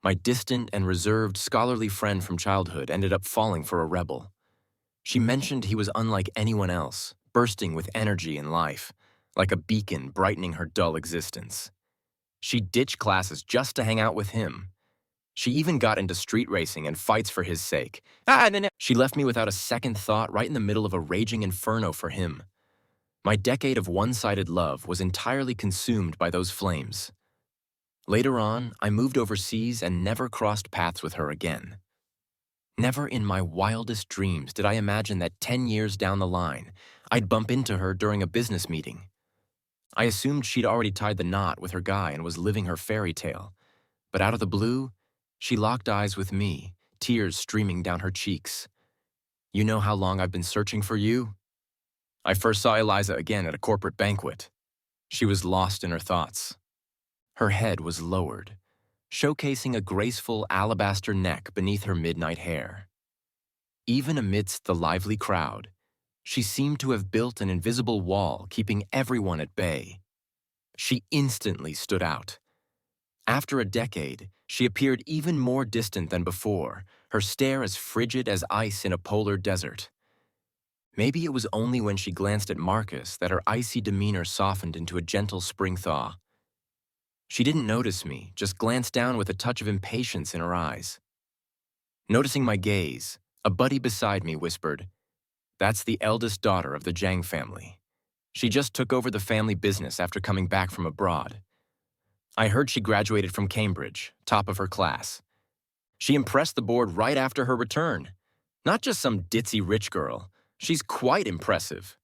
My distant and reserved scholarly friend from childhood ended up falling for a rebel. She mentioned he was unlike anyone else, bursting with energy and life, like a beacon brightening her dull existence. She ditched classes just to hang out with him. She even got into street racing and fights for his sake. She left me without a second thought right in the middle of a raging inferno for him. My decade of one-sided love was entirely consumed by those flames. Later on, I moved overseas and never crossed paths with her again. Never in my wildest dreams did I imagine that 10 years down the line, I'd bump into her during a business meeting. I assumed she'd already tied the knot with her guy and was living her fairy tale. But out of the blue, she locked eyes with me, tears streaming down her cheeks. "You know how long I've been searching for you?" I first saw Eliza again at a corporate banquet. She was lost in her thoughts. Her head was lowered, showcasing a graceful alabaster neck beneath her midnight hair. Even amidst the lively crowd, she seemed to have built an invisible wall keeping everyone at bay. She instantly stood out. After a decade, she appeared even more distant than before, her stare as frigid as ice in a polar desert. Maybe it was only when she glanced at Marcus that her icy demeanor softened into a gentle spring thaw. She didn't notice me, just glanced down with a touch of impatience in her eyes. Noticing my gaze, a buddy beside me whispered, "That's the eldest daughter of the Zhang family. She just took over the family business after coming back from abroad. I heard she graduated from Cambridge, top of her class. She impressed the board right after her return. Not just some ditzy rich girl. She's quite impressive."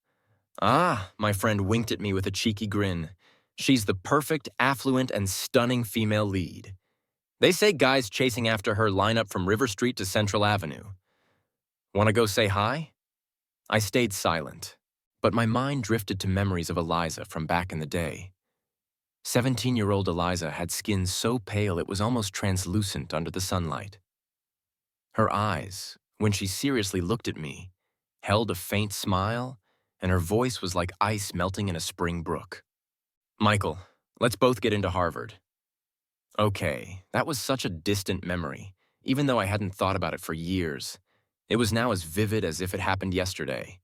"Ah," my friend winked at me with a cheeky grin. "She's the perfect, affluent, and stunning female lead. They say guys chasing after her line up from River Street to Central Avenue. Want to go say hi?" I stayed silent, but my mind drifted to memories of Eliza from back in the day. 17-year-old Eliza had skin so pale it was almost translucent under the sunlight. Her eyes, when she seriously looked at me, held a faint smile, and her voice was like ice melting in a spring brook. "Michael, let's both get into Harvard." Okay, that was such a distant memory, even though I hadn't thought about it for years. It was now as vivid as if it happened yesterday.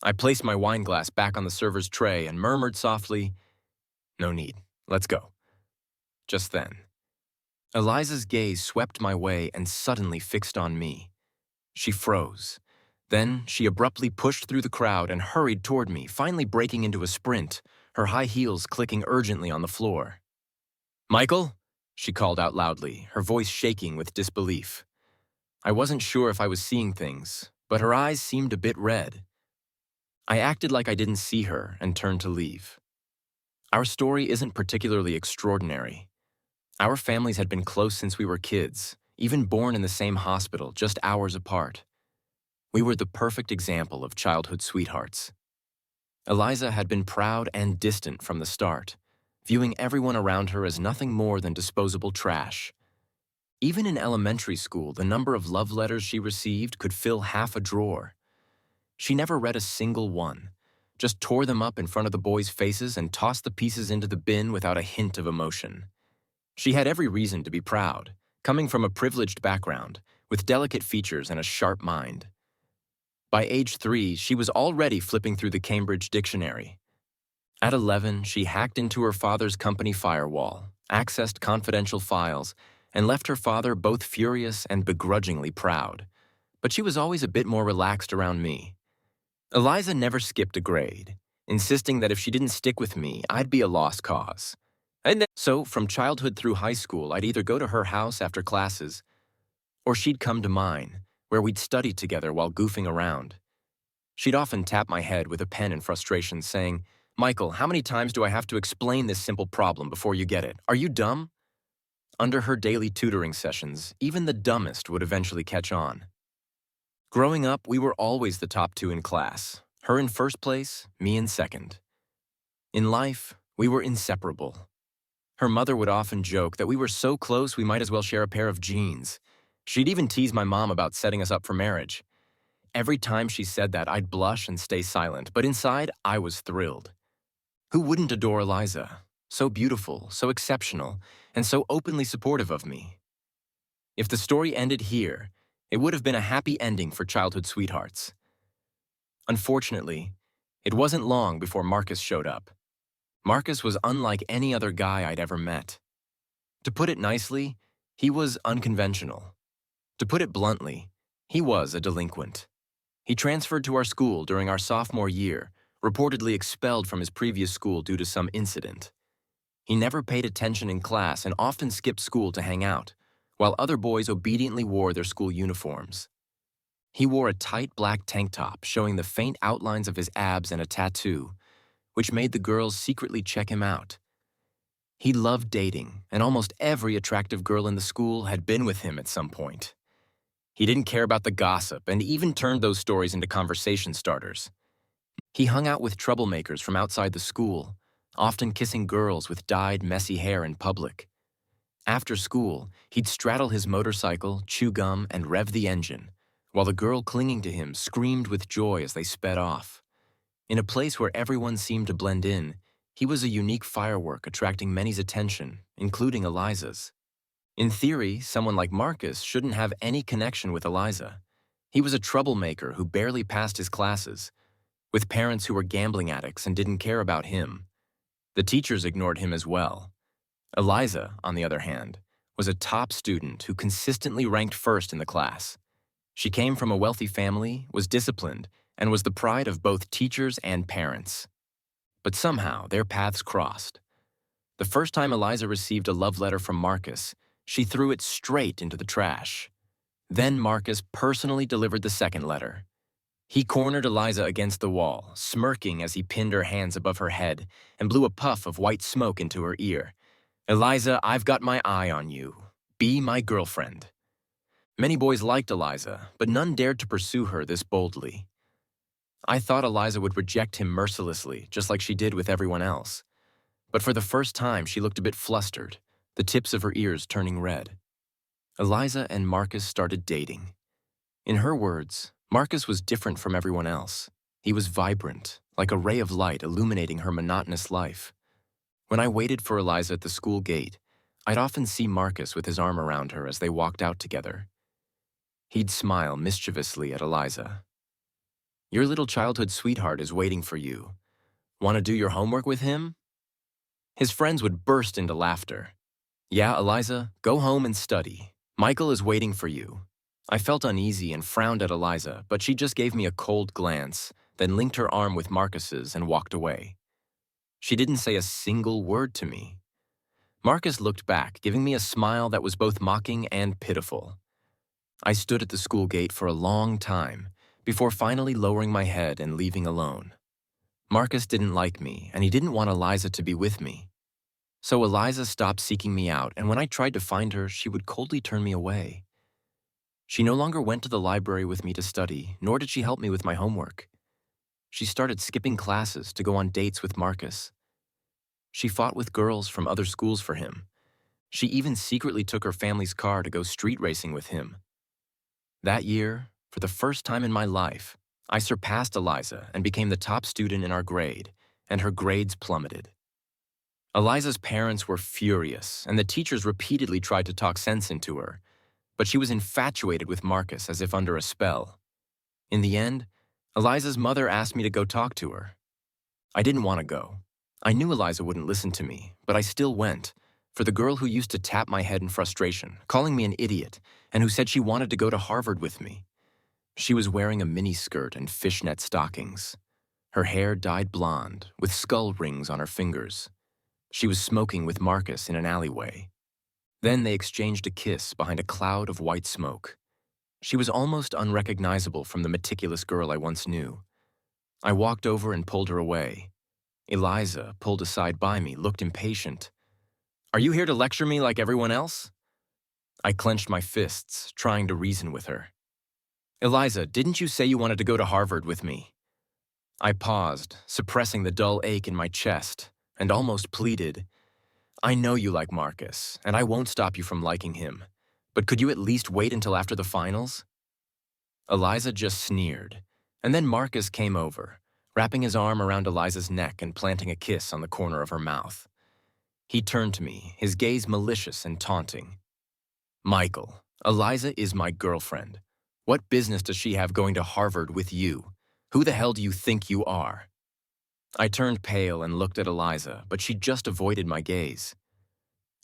I placed my wine glass back on the server's tray and murmured softly, "No need, let's go." Just then, Eliza's gaze swept my way and suddenly fixed on me. She froze. Then she abruptly pushed through the crowd and hurried toward me, finally breaking into a sprint, her high heels clicking urgently on the floor. "Michael?" she called out loudly, her voice shaking with disbelief. I wasn't sure if I was seeing things, but her eyes seemed a bit red. I acted like I didn't see her and turned to leave. Our story isn't particularly extraordinary. Our families had been close since we were kids, even born in the same hospital, just hours apart. We were the perfect example of childhood sweethearts. Eliza had been proud and distant from the start, viewing everyone around her as nothing more than disposable trash. Even in elementary school, the number of love letters she received could fill half a drawer. She never read a single one, just tore them up in front of the boys' faces and tossed the pieces into the bin without a hint of emotion. She had every reason to be proud, coming from a privileged background, with delicate features and a sharp mind. By age 3, she was already flipping through the Cambridge dictionary. At 11, she hacked into her father's company firewall, accessed confidential files, and left her father both furious and begrudgingly proud. But she was always a bit more relaxed around me. Eliza never skipped a grade, insisting that if she didn't stick with me, I'd be a lost cause. So, from childhood through high school, I'd either go to her house after classes, or she'd come to mine, where we'd study together while goofing around. She'd often tap my head with a pen in frustration, saying, "Michael, how many times do I have to explain this simple problem before you get it? Are you dumb?" Under her daily tutoring sessions, even the dumbest would eventually catch on. Growing up, we were always the top 2 in class, her in first place, me in second. In life, we were inseparable. Her mother would often joke that we were so close we might as well share a pair of jeans. She'd even tease my mom about setting us up for marriage. Every time she said that, I'd blush and stay silent, but inside, I was thrilled. Who wouldn't adore Eliza? So beautiful, so exceptional, and so openly supportive of me. If the story ended here, it would have been a happy ending for childhood sweethearts. Unfortunately, it wasn't long before Marcus showed up. Marcus was unlike any other guy I'd ever met. To put it nicely, he was unconventional. To put it bluntly, he was a delinquent. He transferred to our school during our sophomore year, reportedly expelled from his previous school due to some incident. He never paid attention in class and often skipped school to hang out, while other boys obediently wore their school uniforms. He wore a tight black tank top showing the faint outlines of his abs and a tattoo, which made the girls secretly check him out. He loved dating, and almost every attractive girl in the school had been with him at some point. He didn't care about the gossip and even turned those stories into conversation starters. He hung out with troublemakers from outside the school, often kissing girls with dyed, messy hair in public. After school, he'd straddle his motorcycle, chew gum, and rev the engine, while the girl clinging to him screamed with joy as they sped off. In a place where everyone seemed to blend in, he was a unique firework attracting many's attention, including Eliza's. In theory, someone like Marcus shouldn't have any connection with Eliza. He was a troublemaker who barely passed his classes, with parents who were gambling addicts and didn't care about him. The teachers ignored him as well. Eliza, on the other hand, was a top student who consistently ranked first in the class. She came from a wealthy family, was disciplined, and was the pride of both teachers and parents. But somehow, their paths crossed. The first time Eliza received a love letter from Marcus, she threw it straight into the trash. Then Marcus personally delivered the second letter. He cornered Eliza against the wall, smirking as he pinned her hands above her head and blew a puff of white smoke into her ear. "Eliza, I've got my eye on you. Be my girlfriend." Many boys liked Eliza, but none dared to pursue her this boldly. I thought Eliza would reject him mercilessly, just like she did with everyone else. But for the first time, she looked a bit flustered, the tips of her ears turning red. Eliza and Marcus started dating. In her words, Marcus was different from everyone else. He was vibrant, like a ray of light illuminating her monotonous life. When I waited for Eliza at the school gate, I'd often see Marcus with his arm around her as they walked out together. He'd smile mischievously at Eliza. "Your little childhood sweetheart is waiting for you. Want to do your homework with him?" His friends would burst into laughter. "Yeah, Eliza, go home and study. Michael is waiting for you." I felt uneasy and frowned at Eliza, but she just gave me a cold glance, then linked her arm with Marcus's and walked away. She didn't say a single word to me. Marcus looked back, giving me a smile that was both mocking and pitiful. I stood at the school gate for a long time, before finally lowering my head and leaving alone. Marcus didn't like me, and he didn't want Eliza to be with me. So Eliza stopped seeking me out, and when I tried to find her, she would coldly turn me away. She no longer went to the library with me to study, nor did she help me with my homework. She started skipping classes to go on dates with Marcus. She fought with girls from other schools for him. She even secretly took her family's car to go street racing with him. That year, for the first time in my life, I surpassed Eliza and became the top student in our grade, and her grades plummeted. Eliza's parents were furious, and the teachers repeatedly tried to talk sense into her, but she was infatuated with Marcus as if under a spell. In the end, Eliza's mother asked me to go talk to her. I didn't want to go. I knew Eliza wouldn't listen to me, but I still went, for the girl who used to tap my head in frustration, calling me an idiot, and who said she wanted to go to Harvard with me. She was wearing a miniskirt and fishnet stockings. Her hair dyed blonde, with skull rings on her fingers. She was smoking with Marcus in an alleyway. Then they exchanged a kiss behind a cloud of white smoke. She was almost unrecognizable from the meticulous girl I once knew. I walked over and pulled her away. Eliza, pulled aside by me, looked impatient. "Are you here to lecture me like everyone else?" I clenched my fists, trying to reason with her. "Eliza, didn't you say you wanted to go to Harvard with me?" I paused, suppressing the dull ache in my chest, and almost pleaded, "I know you like Marcus, and I won't stop you from liking him, but could you at least wait until after the finals?" Eliza just sneered, and then Marcus came over, wrapping his arm around Eliza's neck and planting a kiss on the corner of her mouth. He turned to me, his gaze malicious and taunting. "Michael, Eliza is my girlfriend. What business does she have going to Harvard with you? Who the hell do you think you are? I turned pale and looked at Eliza, but she just avoided my gaze.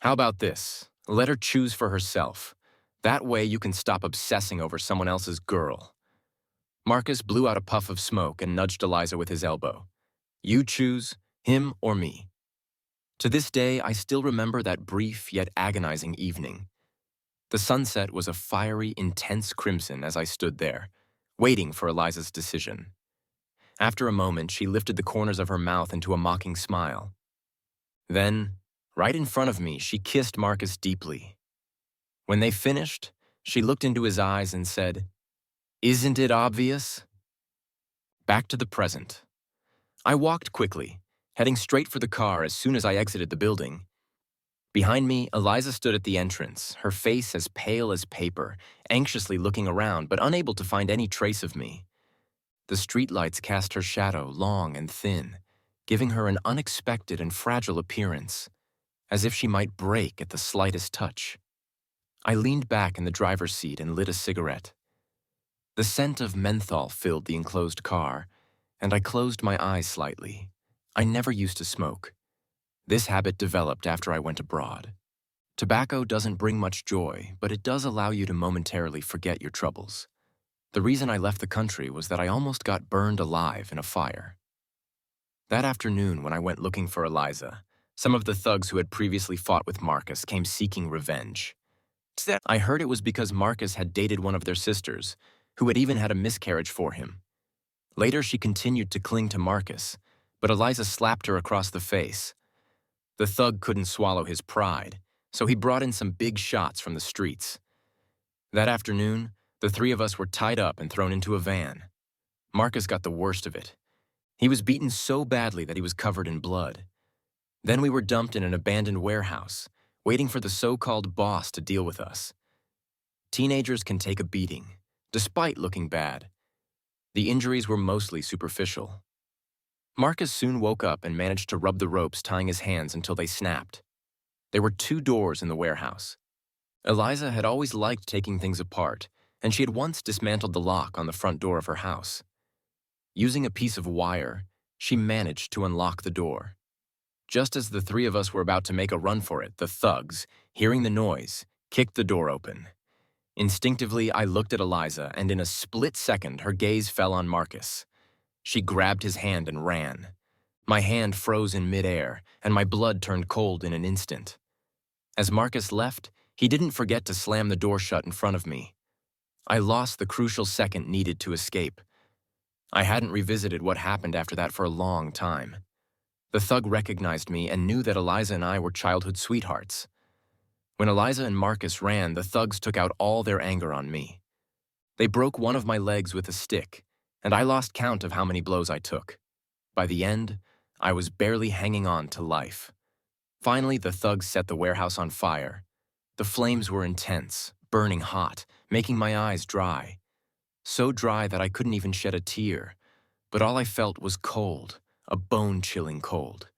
How about this? Let her choose for herself. That way you can stop obsessing over someone else's girl. Marcus blew out a puff of smoke and nudged Eliza with his elbow. You choose, him or me. To this day, I still remember that brief yet agonizing evening. The sunset was a fiery, intense crimson as I stood there, waiting for Eliza's decision. After a moment, she lifted the corners of her mouth into a mocking smile. Then, right in front of me, she kissed Marcus deeply. When they finished, she looked into his eyes and said, "Isn't it obvious?" Back to the present. I walked quickly, heading straight for the car as soon as I exited the building. Behind me, Eliza stood at the entrance, her face as pale as paper, anxiously looking around but unable to find any trace of me. The streetlights cast her shadow long and thin, giving her an unexpected and fragile appearance, as if she might break at the slightest touch. I leaned back in the driver's seat and lit a cigarette. The scent of menthol filled the enclosed car, and I closed my eyes slightly. I never used to smoke. This habit developed after I went abroad. Tobacco doesn't bring much joy, but it does allow you to momentarily forget your troubles. The reason I left the country was that I almost got burned alive in a fire. That afternoon, when I went looking for Eliza, some of the thugs who had previously fought with Marcus came seeking revenge. I heard it was because Marcus had dated one of their sisters, who had even had a miscarriage for him. Later, she continued to cling to Marcus, but Eliza slapped her across the face. The thug couldn't swallow his pride, so he brought in some big shots from the streets. That afternoon, the three of us were tied up and thrown into a van. Marcus got the worst of it. He was beaten so badly that he was covered in blood. Then we were dumped in an abandoned warehouse, waiting for the so-called boss to deal with us. Teenagers can take a beating, despite looking bad. The injuries were mostly superficial. Marcus soon woke up and managed to rub the ropes tying his hands until they snapped. There were 2 doors in the warehouse. Eliza had always liked taking things apart, and she had once dismantled the lock on the front door of her house. Using a piece of wire, she managed to unlock the door. Just as the 3 of us were about to make a run for it, the thugs, hearing the noise, kicked the door open. Instinctively, I looked at Eliza, and in a split second, her gaze fell on Marcus. She grabbed his hand and ran. My hand froze in midair, and my blood turned cold in an instant. As Marcus left, he didn't forget to slam the door shut in front of me. I lost the crucial second needed to escape. I hadn't revisited what happened after that for a long time. The thug recognized me and knew that Eliza and I were childhood sweethearts. When Eliza and Marcus ran, the thugs took out all their anger on me. They broke one of my legs with a stick, and I lost count of how many blows I took. By the end, I was barely hanging on to life. Finally, the thugs set the warehouse on fire. The flames were intense, burning hot, making my eyes dry. So dry that I couldn't even shed a tear, but all I felt was cold, a bone-chilling cold.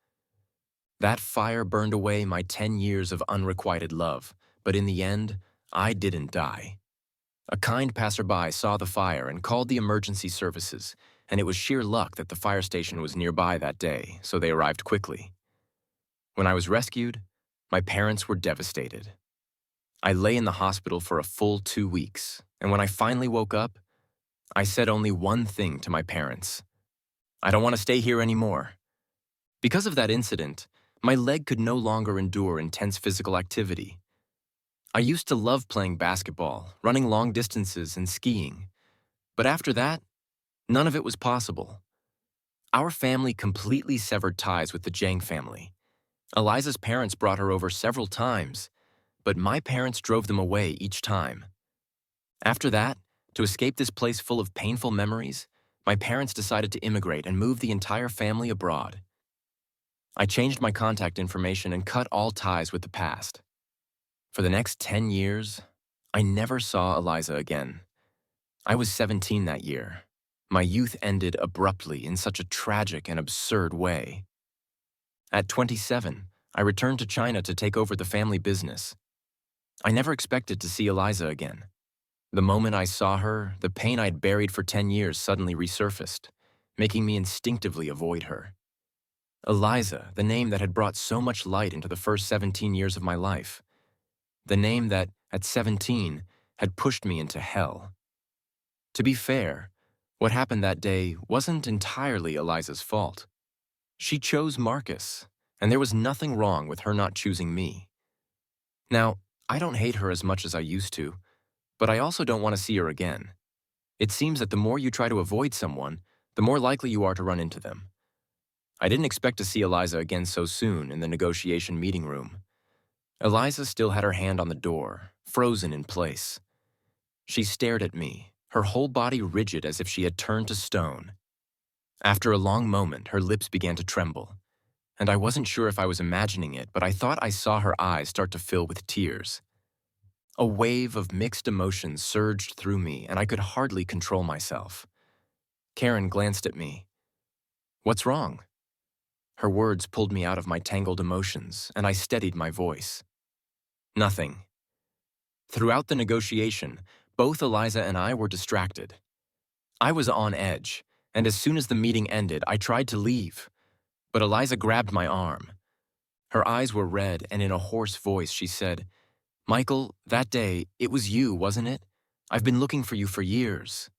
That fire burned away my 10 years of unrequited love, but in the end, I didn't die. A kind passerby saw the fire and called the emergency services, and it was sheer luck that the fire station was nearby that day, so they arrived quickly. When I was rescued, my parents were devastated. I lay in the hospital for a full 2 weeks, and when I finally woke up, I said only one thing to my parents: I don't want to stay here anymore. Because of that incident, my leg could no longer endure intense physical activity. I used to love playing basketball, running long distances, and skiing. But after that, none of it was possible. Our family completely severed ties with the Jang family. Eliza's parents brought her over several times, but my parents drove them away each time. After that, to escape this place full of painful memories, my parents decided to immigrate and move the entire family abroad. I changed my contact information and cut all ties with the past. For the next 10 years, I never saw Eliza again. I was 17 that year. My youth ended abruptly in such a tragic and absurd way. At 27, I returned to China to take over the family business. I never expected to see Eliza again. The moment I saw her, the pain I'd buried for 10 years suddenly resurfaced, making me instinctively avoid her. Eliza, the name that had brought so much light into the first 17 years of my life. The name that, at 17, had pushed me into hell. To be fair, what happened that day wasn't entirely Eliza's fault. She chose Marcus, and there was nothing wrong with her not choosing me. Now, I don't hate her as much as I used to, but I also don't want to see her again. It seems that the more you try to avoid someone, the more likely you are to run into them. I didn't expect to see Eliza again so soon in the negotiation meeting room. Eliza still had her hand on the door, frozen in place. She stared at me, her whole body rigid as if she had turned to stone. After a long moment, her lips began to tremble, and I wasn't sure if I was imagining it, but I thought I saw her eyes start to fill with tears. A wave of mixed emotions surged through me, and I could hardly control myself. Karen glanced at me. "What's wrong?" Her words pulled me out of my tangled emotions, and I steadied my voice. "Nothing." Throughout the negotiation, both Eliza and I were distracted. I was on edge, and as soon as the meeting ended, I tried to leave. But Eliza grabbed my arm. Her eyes were red, and in a hoarse voice she said, "Michael, that day, it was you, wasn't it? I've been looking for you for years."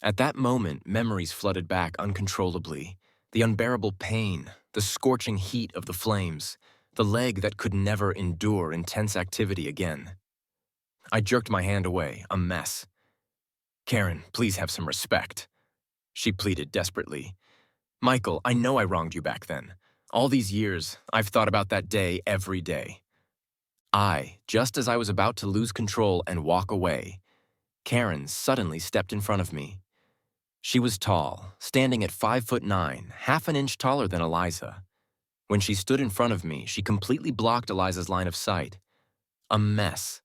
At that moment, memories flooded back uncontrollably. The unbearable pain, the scorching heat of the flames, the leg that could never endure intense activity again. I jerked my hand away, a mess. "Karen, please have some respect," she pleaded desperately. "Michael, I know I wronged you back then. All these years, I've thought about that day every day." Just as I was about to lose control and walk away, Karen suddenly stepped in front of me. She was tall, standing at 5'9", half an inch taller than Eliza. When she stood in front of me, she completely blocked Eliza's line of sight. A mess.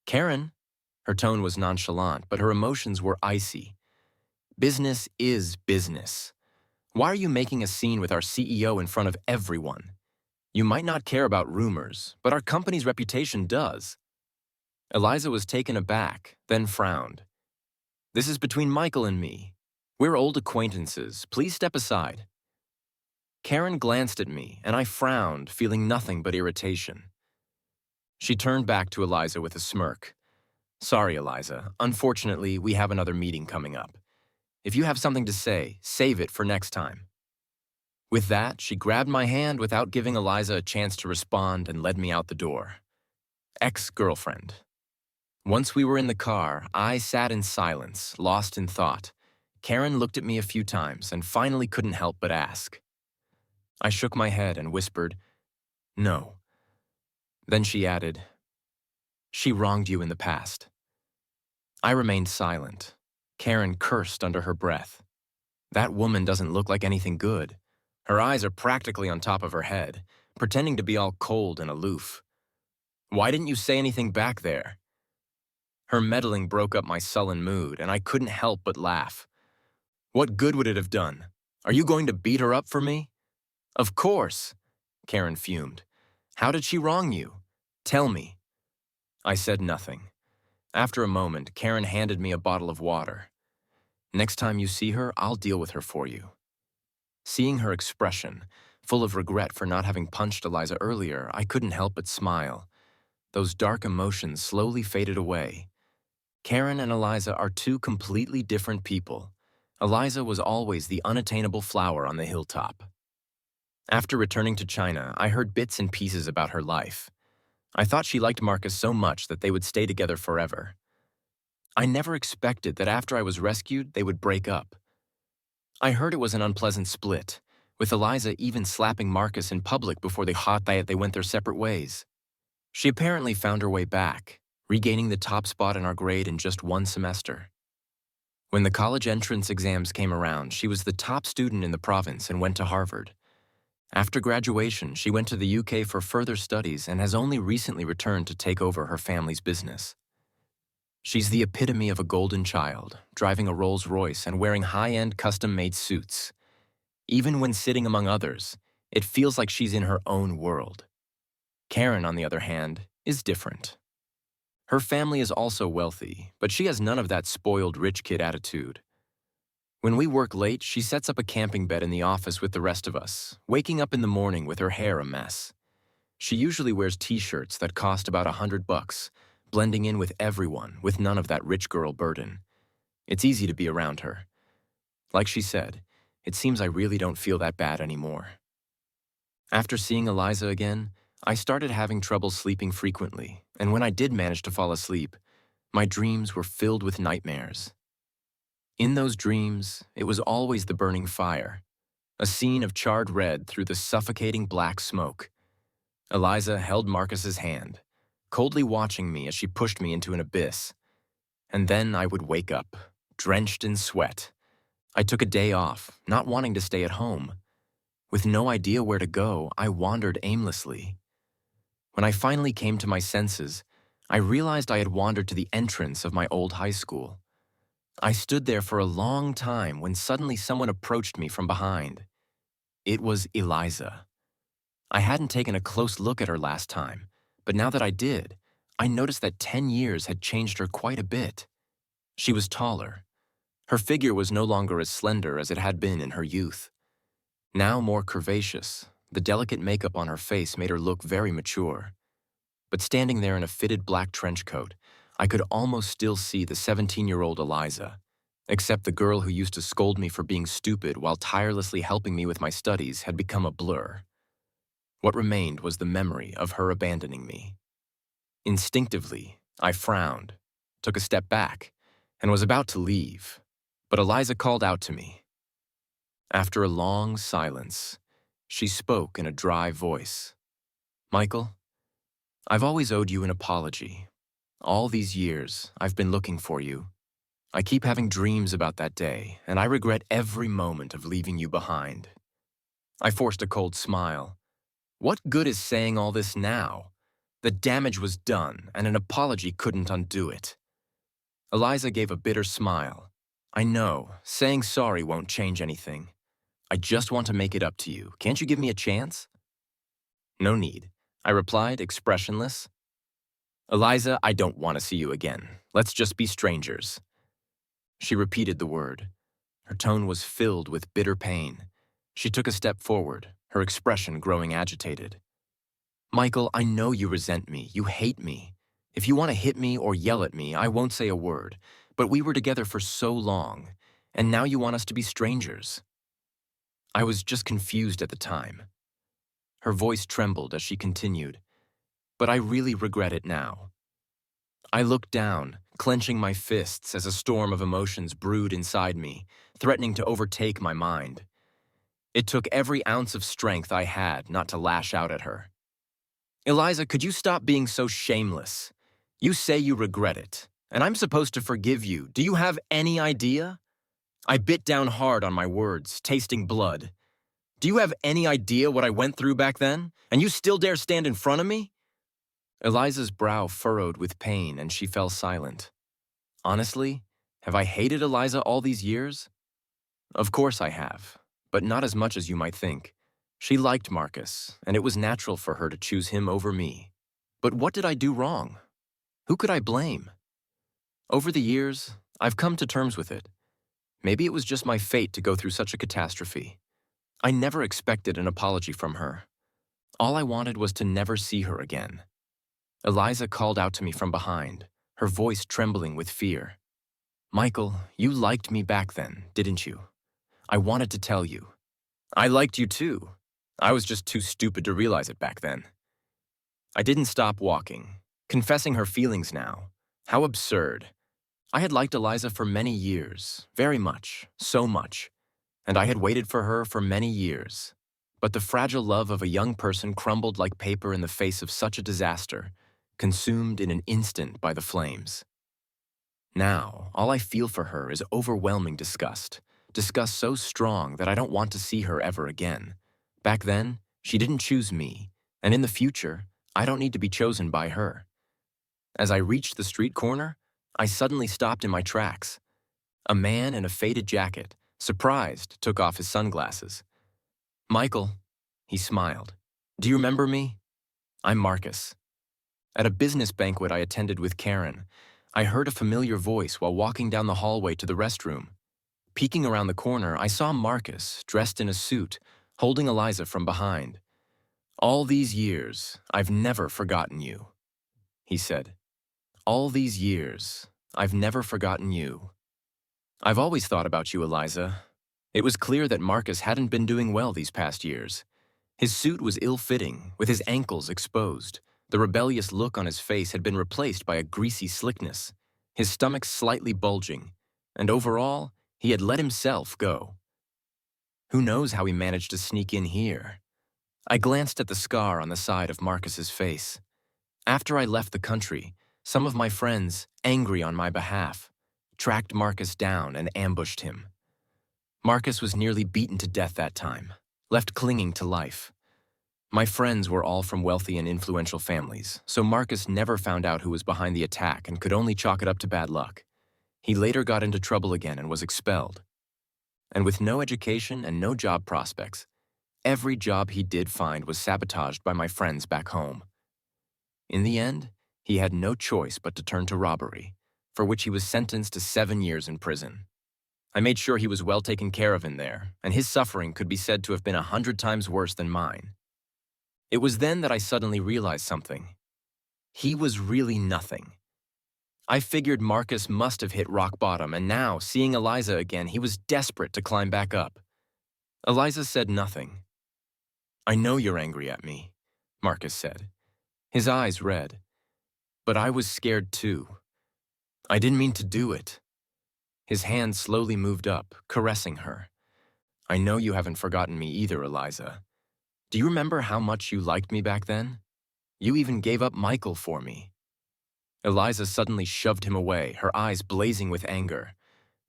"Karen," her tone was nonchalant, but her emotions were icy. "Business is business. Why are you making a scene with our CEO in front of everyone? You might not care about rumors, but our company's reputation does." Eliza was taken aback, then frowned. "This is between Michael and me. We're old acquaintances. Please step aside." Karen glanced at me, and I frowned, feeling nothing but irritation. She turned back to Eliza with a smirk. "Sorry, Eliza. Unfortunately, we have another meeting coming up. If you have something to say, save it for next time." With that, she grabbed my hand without giving Eliza a chance to respond and led me out the door. Ex-girlfriend. Once we were in the car, I sat in silence, lost in thought. Karen looked at me a few times and finally couldn't help but ask. I shook my head and whispered, "No." Then she added, "She wronged you in the past." I remained silent. Karen cursed under her breath. "That woman doesn't look like anything good. Her eyes are practically on top of her head, pretending to be all cold and aloof. Why didn't you say anything back there?" Her meddling broke up my sullen mood, and I couldn't help but laugh. "What good would it have done? Are you going to beat her up for me?" "Of course," Karen fumed. "How did she wrong you? Tell me." I said nothing. After a moment, Karen handed me a bottle of water. "Next time you see her, I'll deal with her for you." Seeing her expression, full of regret for not having punched Eliza earlier, I couldn't help but smile. Those dark emotions slowly faded away. Karen and Eliza are two completely different people. Eliza was always the unattainable flower on the hilltop. After returning to China, I heard bits and pieces about her life. I thought she liked Marcus so much that they would stay together forever. I never expected that after I was rescued, they would break up. I heard it was an unpleasant split, with Eliza even slapping Marcus in public before they went their separate ways. She apparently found her way back, regaining the top spot in our grade in just one semester. When the college entrance exams came around, she was the top student in the province and went to Harvard. After graduation, she went to the UK for further studies and has only recently returned to take over her family's business. She's the epitome of a golden child, driving a Rolls-Royce and wearing high-end custom-made suits. Even when sitting among others, it feels like she's in her own world. Karen, on the other hand, is different. Her family is also wealthy, but she has none of that spoiled rich kid attitude. When we work late, she sets up a camping bed in the office with the rest of us, waking up in the morning with her hair a mess. She usually wears t-shirts that cost about $100, blending in with everyone with none of that rich girl burden. It's easy to be around her. Like she said, it seems I really don't feel that bad anymore. After seeing Eliza again, I started having trouble sleeping frequently, and when I did manage to fall asleep, my dreams were filled with nightmares. In those dreams, it was always the burning fire, a scene of charred red through the suffocating black smoke. Eliza held Marcus's hand, coldly watching me as she pushed me into an abyss. And then I would wake up, drenched in sweat. I took a day off, not wanting to stay at home. With no idea where to go, I wandered aimlessly. When I finally came to my senses, I realized I had wandered to the entrance of my old high school. I stood there for a long time when suddenly someone approached me from behind. It was Eliza. I hadn't taken a close look at her last time, but now that I did, I noticed that 10 years had changed her quite a bit. She was taller. Her figure was no longer as slender as it had been in her youth. Now more curvaceous, the delicate makeup on her face made her look very mature. But standing there in a fitted black trench coat, I could almost still see the 17-year-old Eliza, except the girl who used to scold me for being stupid while tirelessly helping me with my studies had become a blur. What remained was the memory of her abandoning me. Instinctively, I frowned, took a step back, and was about to leave, but Eliza called out to me. After a long silence, she spoke in a dry voice. "Michael, I've always owed you an apology. All these years, I've been looking for you. I keep having dreams about that day, and I regret every moment of leaving you behind." I forced a cold smile. What good is saying all this now? The damage was done, and an apology couldn't undo it. Eliza gave a bitter smile. "I know, saying sorry won't change anything. I just want to make it up to you. Can't you give me a chance?" "No need," I replied, expressionless. "Eliza, I don't want to see you again. Let's just be strangers." She repeated the word. Her tone was filled with bitter pain. She took a step forward, her expression growing agitated. "Michael, I know you resent me. You hate me. If you want to hit me or yell at me, I won't say a word. But we were together for so long, and now you want us to be strangers." I was just confused at the time. Her voice trembled as she continued, "But I really regret it now." I looked down, clenching my fists as a storm of emotions brewed inside me, threatening to overtake my mind. It took every ounce of strength I had not to lash out at her. "Eliza, could you stop being so shameless? You say you regret it, and I'm supposed to forgive you. Do you have any idea?" I bit down hard on my words, tasting blood. "Do you have any idea what I went through back then? And you still dare stand in front of me?" Eliza's brow furrowed with pain, and she fell silent. Honestly, have I hated Eliza all these years? Of course I have, but not as much as you might think. She liked Marcus, and it was natural for her to choose him over me. But what did I do wrong? Who could I blame? Over the years, I've come to terms with it. Maybe it was just my fate to go through such a catastrophe. I never expected an apology from her. All I wanted was to never see her again. Eliza called out to me from behind, her voice trembling with fear. "Michael, you liked me back then, didn't you? I wanted to tell you. I liked you too. I was just too stupid to realize it back then." I didn't stop walking, confessing her feelings now. How absurd. I had liked Eliza for many years, very much, so much, and I had waited for her for many years. But the fragile love of a young person crumbled like paper in the face of such a disaster, consumed in an instant by the flames. Now, all I feel for her is overwhelming disgust, disgust so strong that I don't want to see her ever again. Back then, she didn't choose me, and in the future, I don't need to be chosen by her. As I reached the street corner, I suddenly stopped in my tracks. A man in a faded jacket, surprised, took off his sunglasses. "Michael," he smiled. "Do you remember me? I'm Marcus." At a business banquet I attended with Karen, I heard a familiar voice while walking down the hallway to the restroom. Peeking around the corner, I saw Marcus, dressed in a suit, holding Eliza from behind. "All these years, I've never forgotten you," he said. "All these years, I've never forgotten you." "I've always thought about you, Eliza." It was clear that Marcus hadn't been doing well these past years. His suit was ill-fitting, with his ankles exposed. The rebellious look on his face had been replaced by a greasy slickness, his stomach slightly bulging, and overall, he had let himself go. Who knows how he managed to sneak in here? I glanced at the scar on the side of Marcus's face. After I left the country, some of my friends, angry on my behalf, tracked Marcus down and ambushed him. Marcus was nearly beaten to death that time, left clinging to life. My friends were all from wealthy and influential families, so Marcus never found out who was behind the attack and could only chalk it up to bad luck. He later got into trouble again and was expelled. And with no education and no job prospects, every job he did find was sabotaged by my friends back home. In the end, he had no choice but to turn to robbery, for which he was sentenced to 7 years in prison. I made sure he was well taken care of in there, and his suffering could be said to have been 100 times worse than mine. It was then that I suddenly realized something. He was really nothing. I figured Marcus must have hit rock bottom, and now, seeing Eliza again, he was desperate to climb back up. Eliza said nothing. "I know you're angry at me," Marcus said, his eyes red. "But I was scared too. I didn't mean to do it." His hand slowly moved up, caressing her. "I know you haven't forgotten me either, Eliza. Do you remember how much you liked me back then? You even gave up Michael for me." Eliza suddenly shoved him away, her eyes blazing with anger.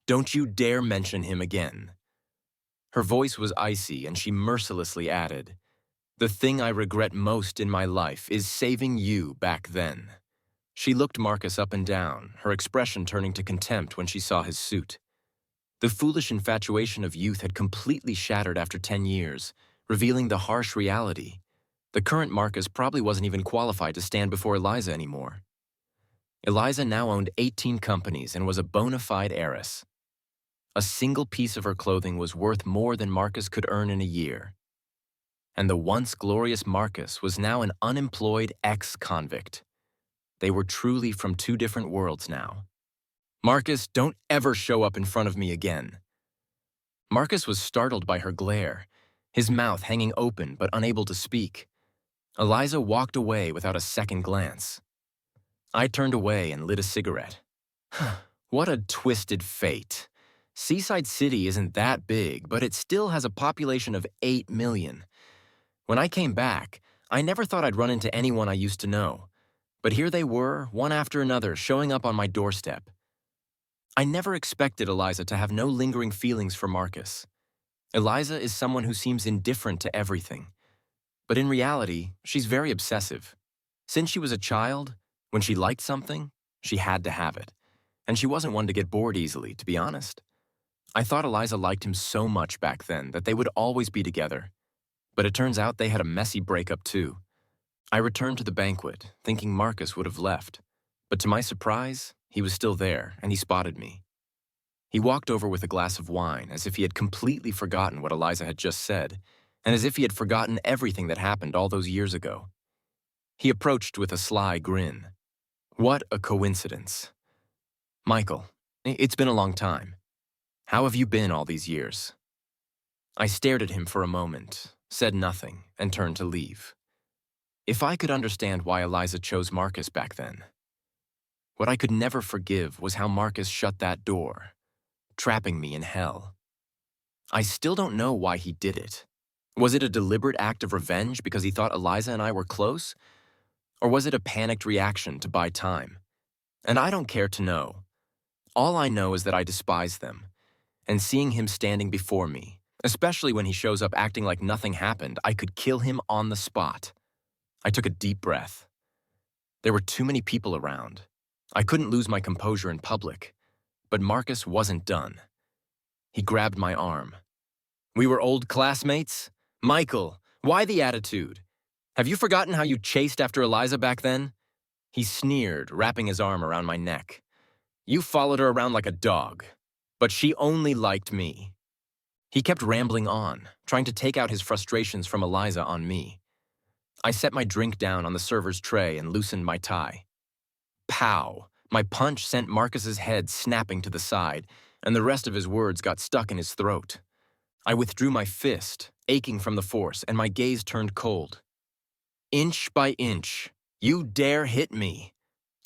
"Don't you dare mention him again." Her voice was icy, and she mercilessly added, "The thing I regret most in my life is saving you back then." She looked Marcus up and down, her expression turning to contempt when she saw his suit. The foolish infatuation of youth had completely shattered after 10 years, revealing the harsh reality. The current Marcus probably wasn't even qualified to stand before Eliza anymore. Eliza now owned 18 companies and was a bona fide heiress. A single piece of her clothing was worth more than Marcus could earn in a year. And the once glorious Marcus was now an unemployed ex-convict. They were truly from two different worlds now. "Marcus, don't ever show up in front of me again." Marcus was startled by her glare, his mouth hanging open but unable to speak. Eliza walked away without a second glance. I turned away and lit a cigarette. What a twisted fate. Seaside City isn't that big, but it still has a population of 8 million. When I came back, I never thought I'd run into anyone I used to know. But here they were, one after another, showing up on my doorstep. I never expected Eliza to have no lingering feelings for Marcus. Eliza is someone who seems indifferent to everything. But in reality, she's very obsessive. Since she was a child, when she liked something, she had to have it. And she wasn't one to get bored easily, to be honest. I thought Eliza liked him so much back then that they would always be together. But it turns out they had a messy breakup too. I returned to the banquet, thinking Marcus would have left. But to my surprise, he was still there, and he spotted me. He walked over with a glass of wine, as if he had completely forgotten what Eliza had just said, and as if he had forgotten everything that happened all those years ago. He approached with a sly grin. "What a coincidence. Michael, it's been a long time. How have you been all these years?" I stared at him for a moment, said nothing, and turned to leave. If I could understand why Eliza chose Marcus back then. What I could never forgive was how Marcus shut that door, trapping me in hell. I still don't know why he did it. Was it a deliberate act of revenge because he thought Eliza and I were close? Or was it a panicked reaction to buy time? And I don't care to know. All I know is that I despise them. And seeing him standing before me, especially when he shows up acting like nothing happened, I could kill him on the spot. I took a deep breath. There were too many people around. I couldn't lose my composure in public. But Marcus wasn't done. He grabbed my arm. "We were old classmates? Michael, why the attitude? Have you forgotten how you chased after Eliza back then? He sneered, wrapping his arm around my neck. You followed her around like a dog, but she only liked me. He kept rambling on, trying to take out his frustrations from Eliza on me. I set my drink down on the server's tray and loosened my tie. Pow! My punch sent Marcus's head snapping to the side, and the rest of his words got stuck in his throat. I withdrew my fist, aching from the force, and my gaze turned cold. Inch by inch, you dare hit me.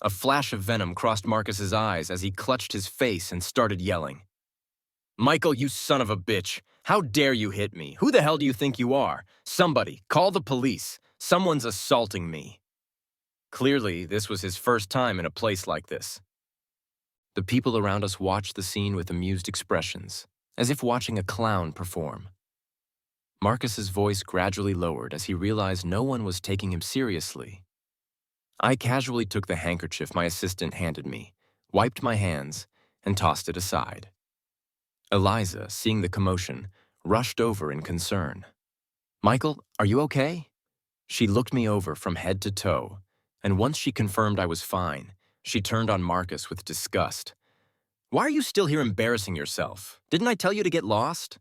A flash of venom crossed Marcus's eyes as he clutched his face and started yelling. Michael, you son of a bitch! How dare you hit me? Who the hell do you think you are? Somebody, call the police. Someone's assaulting me. Clearly, this was his first time in a place like this. The people around us watched the scene with amused expressions, as if watching a clown perform. Marcus's voice gradually lowered as he realized no one was taking him seriously. I casually took the handkerchief my assistant handed me, wiped my hands, and tossed it aside. Eliza, seeing the commotion, rushed over in concern. Michael, are you okay? She looked me over from head to toe, and once she confirmed I was fine, she turned on Marcus with disgust. Why are you still here embarrassing yourself? Didn't I tell you to get lost?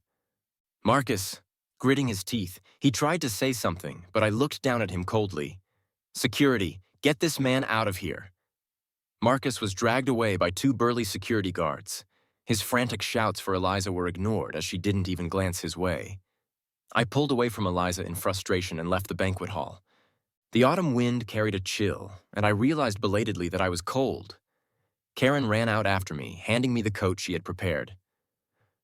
Marcus, gritting his teeth, he tried to say something, but I looked down at him coldly. Security, get this man out of here. Marcus was dragged away by two burly security guards. His frantic shouts for Eliza were ignored as she didn't even glance his way. I pulled away from Eliza in frustration and left the banquet hall. The autumn wind carried a chill, and I realized belatedly that I was cold. Karen ran out after me, handing me the coat she had prepared.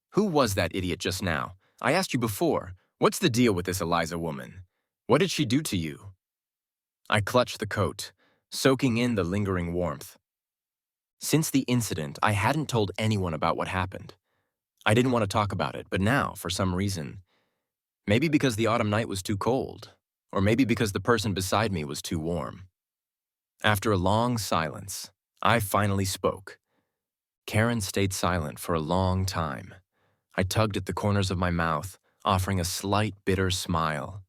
Who was that idiot just now? I asked you before. What's the deal with this Eliza woman? What did she do to you? I clutched the coat, soaking in the lingering warmth. Since the incident, I hadn't told anyone about what happened. I didn't want to talk about it, but now, for some reason, maybe because the autumn night was too cold, or maybe because the person beside me was too warm. After a long silence, I finally spoke. Karen stayed silent for a long time. I tugged at the corners of my mouth, offering a slight, bitter smile.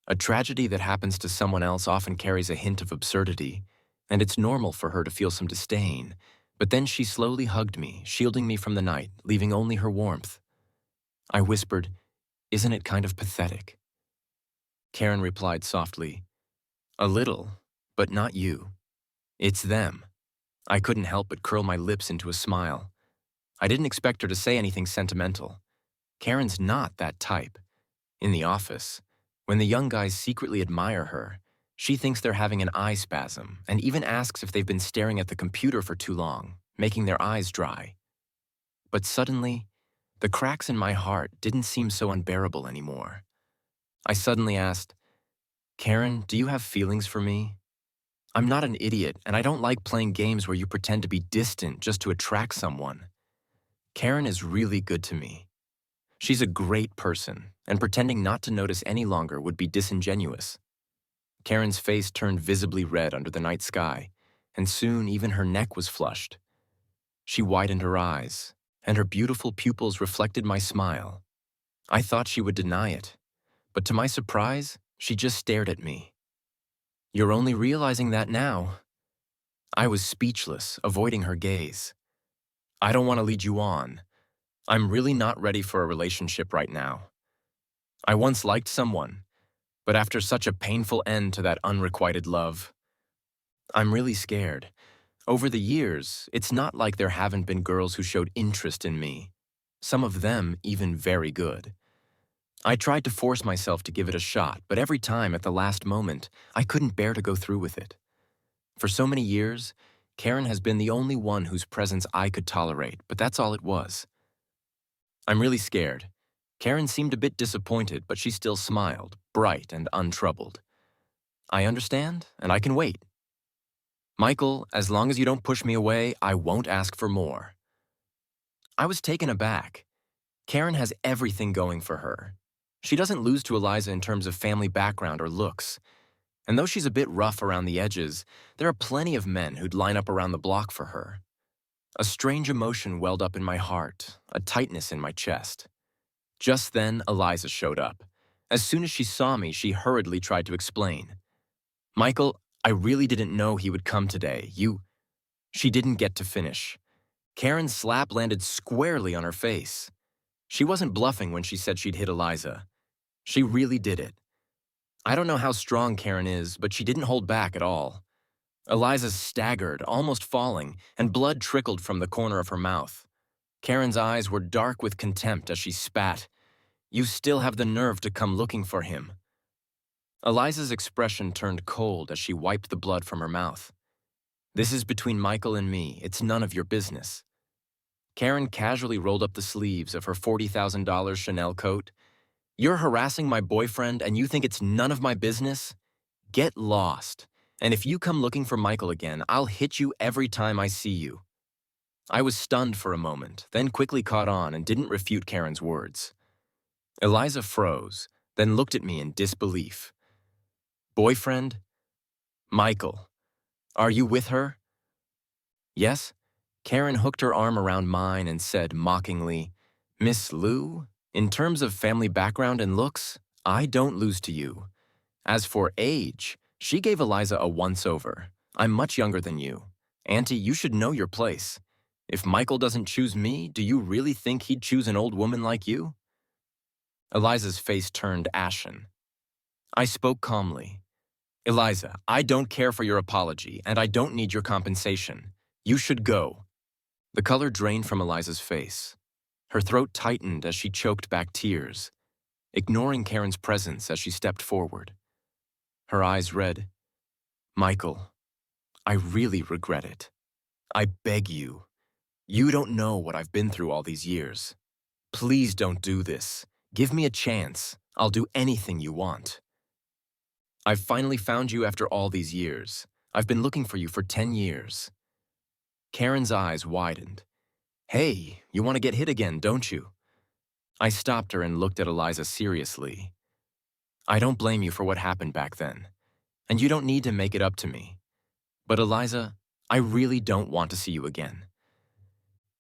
A tragedy that happens to someone else often carries a hint of absurdity, and it's normal for her to feel some disdain, but then she slowly hugged me, shielding me from the night, leaving only her warmth. I whispered, "Isn't it kind of pathetic?" Karen replied softly, "A little, but not you. It's them." I couldn't help but curl my lips into a smile. I didn't expect her to say anything sentimental. Karen's not that type. In the office, when the young guys secretly admire her, she thinks they're having an eye spasm and even asks if they've been staring at the computer for too long, making their eyes dry. But suddenly, the cracks in my heart didn't seem so unbearable anymore. I suddenly asked, "Karen, do you have feelings for me? I'm not an idiot, and I don't like playing games where you pretend to be distant just to attract someone. Karen is really good to me. She's a great person, and pretending not to notice any longer would be disingenuous." Karen's face turned visibly red under the night sky, and soon even her neck was flushed. She widened her eyes, and her beautiful pupils reflected my smile. I thought she would deny it, but to my surprise, she just stared at me. "You're only realizing that now." I was speechless, avoiding her gaze. "I don't want to lead you on. I'm really not ready for a relationship right now. I once liked someone, but after such a painful end to that unrequited love, I'm really scared. Over the years, it's not like there haven't been girls who showed interest in me, some of them even very good. I tried to force myself to give it a shot, but every time at the last moment, I couldn't bear to go through with it. For so many years, Karen has been the only one whose presence I could tolerate, but that's all it was. I'm really scared." Karen seemed a bit disappointed, but she still smiled, bright and untroubled. "I understand, and I can wait. Michael, as long as you don't push me away, I won't ask for more." I was taken aback. Karen has everything going for her. She doesn't lose to Eliza in terms of family background or looks. And though she's a bit rough around the edges, there are plenty of men who'd line up around the block for her. A strange emotion welled up in my heart, a tightness in my chest. Just then, Eliza showed up. As soon as she saw me, she hurriedly tried to explain. "Michael, I really didn't know he would come today. She didn't get to finish. Karen's slap landed squarely on her face. She wasn't bluffing when she said she'd hit Eliza. She really did it. I don't know how strong Karen is, but she didn't hold back at all. Eliza staggered, almost falling, and blood trickled from the corner of her mouth. Karen's eyes were dark with contempt as she spat. "You still have the nerve to come looking for him." Eliza's expression turned cold as she wiped the blood from her mouth. "This is between Michael and me. It's none of your business." Karen casually rolled up the sleeves of her $40,000 Chanel coat. "You're harassing my boyfriend and you think it's none of my business? Get lost. And if you come looking for Michael again, I'll hit you every time I see you." I was stunned for a moment, then quickly caught on and didn't refute Karen's words. Eliza froze, then looked at me in disbelief. "Boyfriend? Michael. Are you with her?" "Yes." Karen hooked her arm around mine and said mockingly, "Miss Lou, in terms of family background and looks, I don't lose to you. As for age, she gave Eliza a once-over. I'm much younger than you. Auntie, you should know your place. If Michael doesn't choose me, do you really think he'd choose an old woman like you?" Eliza's face turned ashen. I spoke calmly. "Eliza, I don't care for your apology, and I don't need your compensation. You should go." The color drained from Eliza's face. Her throat tightened as she choked back tears, ignoring Karen's presence as she stepped forward. Her eyes read, "Michael, I really regret it. I beg you. You don't know what I've been through all these years. Please don't do this. Give me a chance. I'll do anything you want. I've finally found you after all these years. I've been looking for you for 10 years. Karen's eyes widened. "Hey, you want to get hit again, don't you?" I stopped her and looked at Eliza seriously. "I don't blame you for what happened back then, and you don't need to make it up to me. But Eliza, I really don't want to see you again.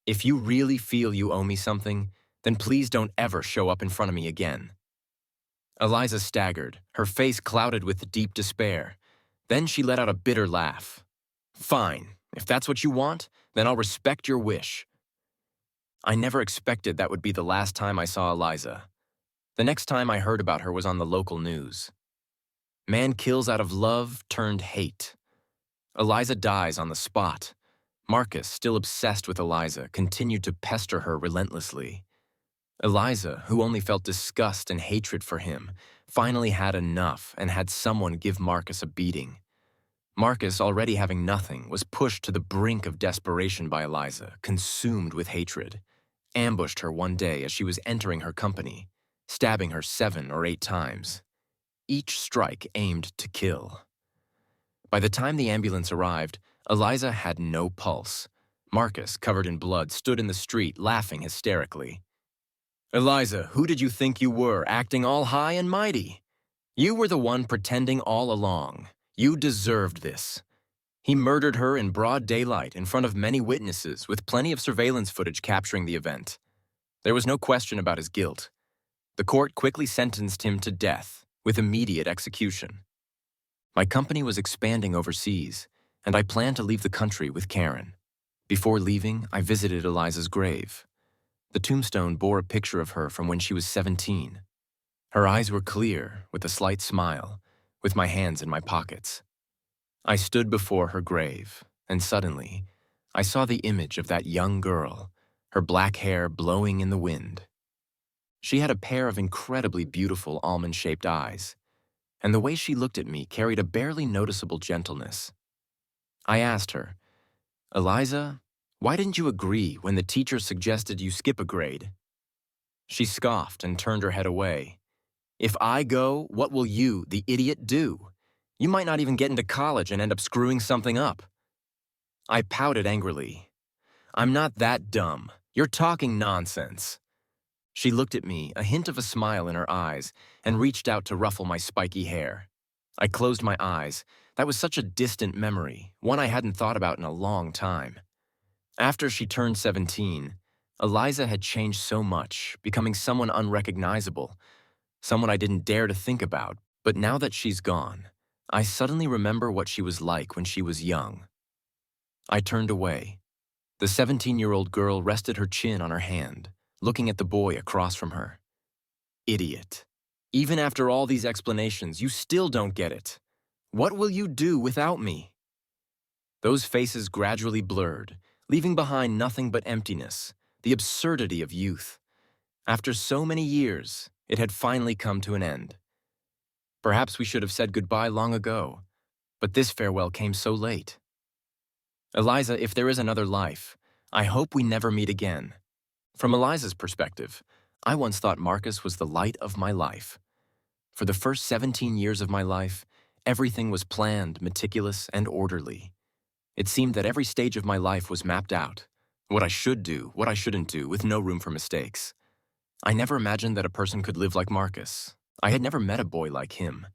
If you really feel you owe me something, then please don't ever show up in front of me again." Eliza staggered, her face clouded with deep despair. Then she let out a bitter laugh. "Fine, if that's what you want, then I'll respect your wish." I never expected that would be the last time I saw Eliza. The next time I heard about her was on the local news. Man kills out of love turned hate. Eliza dies on the spot. Marcus, still obsessed with Eliza, continued to pester her relentlessly. Eliza, who only felt disgust and hatred for him, finally had enough and had someone give Marcus a beating. Marcus, already having nothing, was pushed to the brink of desperation by Eliza, consumed with hatred. Ambushed her one day as she was entering her company, stabbing her 7 or 8 times. Each strike aimed to kill. By the time the ambulance arrived, Eliza had no pulse. Marcus, covered in blood, stood in the street, laughing hysterically. "Eliza, who did you think you were, acting all high and mighty? You were the one pretending all along. You deserved this." He murdered her in broad daylight in front of many witnesses with plenty of surveillance footage capturing the event. There was no question about his guilt. The court quickly sentenced him to death, with immediate execution. My company was expanding overseas, and I planned to leave the country with Karen. Before leaving, I visited Eliza's grave. The tombstone bore a picture of her from when she was 17. Her eyes were clear, with a slight smile, with my hands in my pockets. I stood before her grave, and suddenly, I saw the image of that young girl, her black hair blowing in the wind. She had a pair of incredibly beautiful almond-shaped eyes, and the way she looked at me carried a barely noticeable gentleness. I asked her, "Eliza, why didn't you agree when the teacher suggested you skip a grade?" She scoffed and turned her head away. "If I go, what will you, the idiot, do? You might not even get into college and end up screwing something up." I pouted angrily. "I'm not that dumb. You're talking nonsense." She looked at me, a hint of a smile in her eyes, and reached out to ruffle my spiky hair. I closed my eyes. That was such a distant memory, one I hadn't thought about in a long time. After she turned 17, Eliza had changed so much, becoming someone unrecognizable, someone I didn't dare to think about. But now that she's gone, I suddenly remember what she was like when she was young. I turned away. The 17-year-old girl rested her chin on her hand, looking at the boy across from her. Idiot. Even after all these explanations, you still don't get it. What will you do without me? Those faces gradually blurred, leaving behind nothing but emptiness, the absurdity of youth. After so many years, it had finally come to an end. Perhaps we should have said goodbye long ago, but this farewell came so late. Eliza, if there is another life, I hope we never meet again. From Eliza's perspective, I once thought Marcus was the light of my life. For the first 17 years of my life, everything was planned, meticulous, and orderly. It seemed that every stage of my life was mapped out. What I should do, what I shouldn't do, with no room for mistakes. I never imagined that a person could live like Marcus. I had never met a boy like him.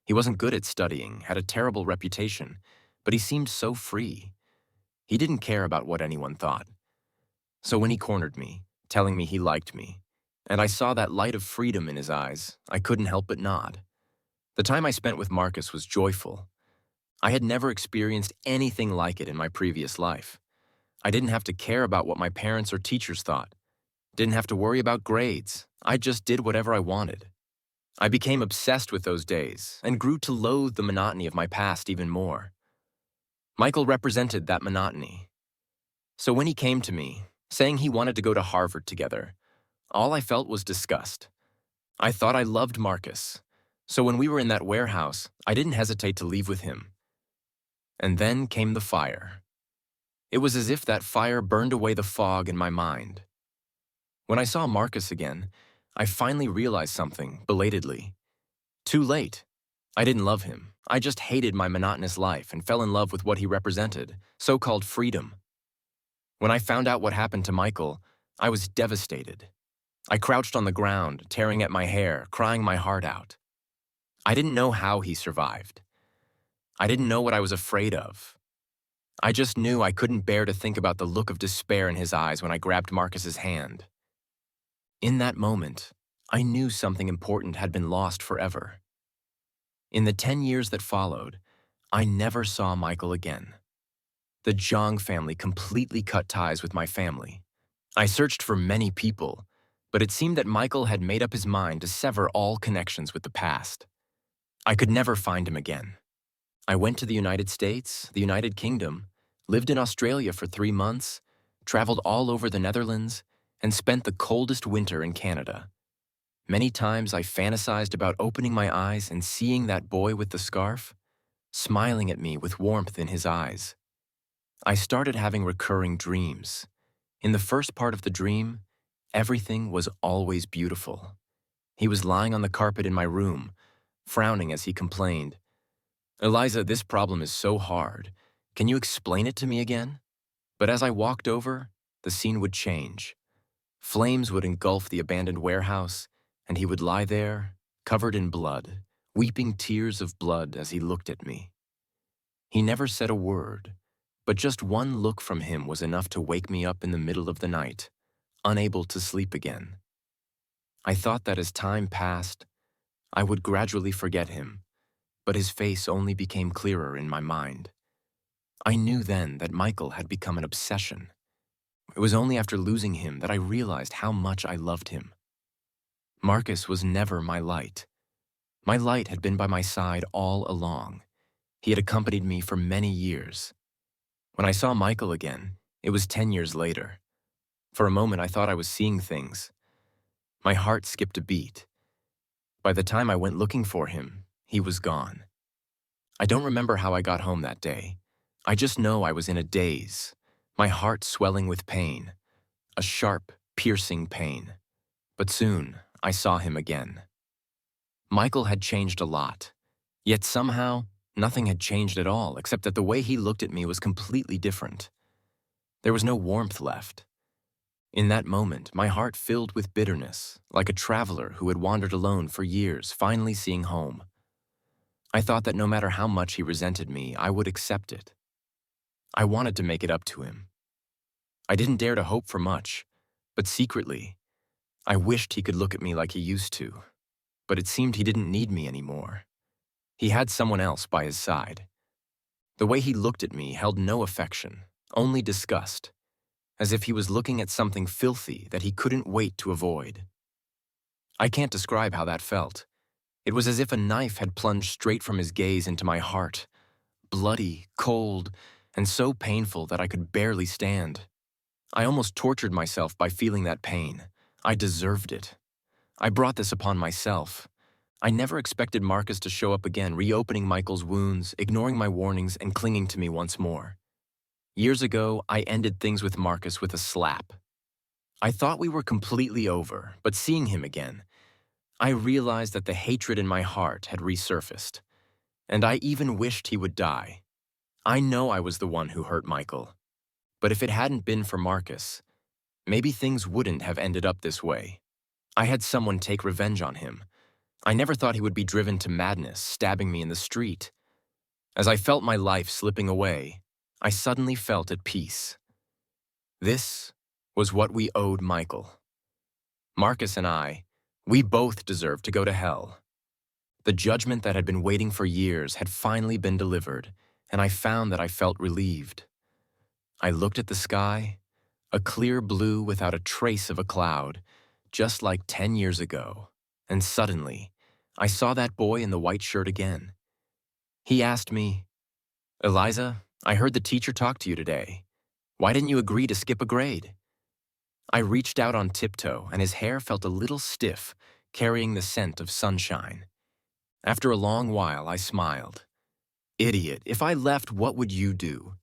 He wasn't good at studying, had a terrible reputation, but he seemed so free. He didn't care about what anyone thought. So when he cornered me, telling me he liked me, and I saw that light of freedom in his eyes, I couldn't help but nod. The time I spent with Marcus was joyful. I had never experienced anything like it in my previous life. I didn't have to care about what my parents or teachers thought. Didn't have to worry about grades. I just did whatever I wanted. I became obsessed with those days and grew to loathe the monotony of my past even more. Michael represented that monotony. So when he came to me, saying he wanted to go to Harvard together, all I felt was disgust. I thought I loved Marcus, so when we were in that warehouse, I didn't hesitate to leave with him. And then came the fire. It was as if that fire burned away the fog in my mind. When I saw Marcus again, I finally realized something, belatedly. Too late. I didn't love him. I just hated my monotonous life and fell in love with what he represented, so-called freedom. When I found out what happened to Michael, I was devastated. I crouched on the ground, tearing at my hair, crying my heart out. I didn't know how he survived. I didn't know what I was afraid of. I just knew I couldn't bear to think about the look of despair in his eyes when I grabbed Marcus's hand. In that moment, I knew something important had been lost forever. In the 10 years that followed, I never saw Michael again. The Zhang family completely cut ties with my family. I searched for many people, but it seemed that Michael had made up his mind to sever all connections with the past. I could never find him again. I went to the United States, the United Kingdom, lived in Australia for 3 months, traveled all over the Netherlands, and spent the coldest winter in Canada. Many times I fantasized about opening my eyes and seeing that boy with the scarf, smiling at me with warmth in his eyes. I started having recurring dreams. In the first part of the dream, everything was always beautiful. He was lying on the carpet in my room, frowning as he complained, "Eliza, this problem is so hard. Can you explain it to me again?" But as I walked over, the scene would change. Flames would engulf the abandoned warehouse, and he would lie there, covered in blood, weeping tears of blood as he looked at me. He never said a word, but just one look from him was enough to wake me up in the middle of the night, unable to sleep again. I thought that as time passed, I would gradually forget him, but his face only became clearer in my mind. I knew then that Michael had become an obsession. It was only after losing him that I realized how much I loved him. Marcus was never my light. My light had been by my side all along. He had accompanied me for many years. When I saw Michael again, it was 10 years later. For a moment, I thought I was seeing things. My heart skipped a beat. By the time I went looking for him, he was gone. I don't remember how I got home that day. I just know I was in a daze, my heart swelling with pain, a sharp, piercing pain. But soon, I saw him again. Michael had changed a lot, yet somehow, nothing had changed at all except that the way he looked at me was completely different. There was no warmth left. In that moment, my heart filled with bitterness, like a traveler who had wandered alone for years, finally seeing home. I thought that no matter how much he resented me, I would accept it. I wanted to make it up to him. I didn't dare to hope for much, but secretly, I wished he could look at me like he used to, but it seemed he didn't need me anymore. He had someone else by his side. The way he looked at me held no affection, only disgust, as if he was looking at something filthy that he couldn't wait to avoid. I can't describe how that felt. It was as if a knife had plunged straight from his gaze into my heart, bloody, cold, and so painful that I could barely stand. I almost tortured myself by feeling that pain. I deserved it. I brought this upon myself. I never expected Marcus to show up again, reopening Michael's wounds, ignoring my warnings, and clinging to me once more. Years ago, I ended things with Marcus with a slap. I thought we were completely over, but seeing him again, I realized that the hatred in my heart had resurfaced, and I even wished he would die. I know I was the one who hurt Michael, but if it hadn't been for Marcus, maybe things wouldn't have ended up this way. I had someone take revenge on him. I never thought he would be driven to madness, stabbing me in the street. As I felt my life slipping away, I suddenly felt at peace. This was what we owed Michael. Marcus and I, we both deserved to go to hell. The judgment that had been waiting for years had finally been delivered, and I found that I felt relieved. I looked at the sky, a clear blue without a trace of a cloud, just like 10 years ago, and suddenly, I saw that boy in the white shirt again. He asked me, "Eliza, I heard the teacher talk to you today. Why didn't you agree to skip a grade?" I reached out on tiptoe, and his hair felt a little stiff, carrying the scent of sunshine. After a long while, I smiled. "Idiot, if I left, what would you do?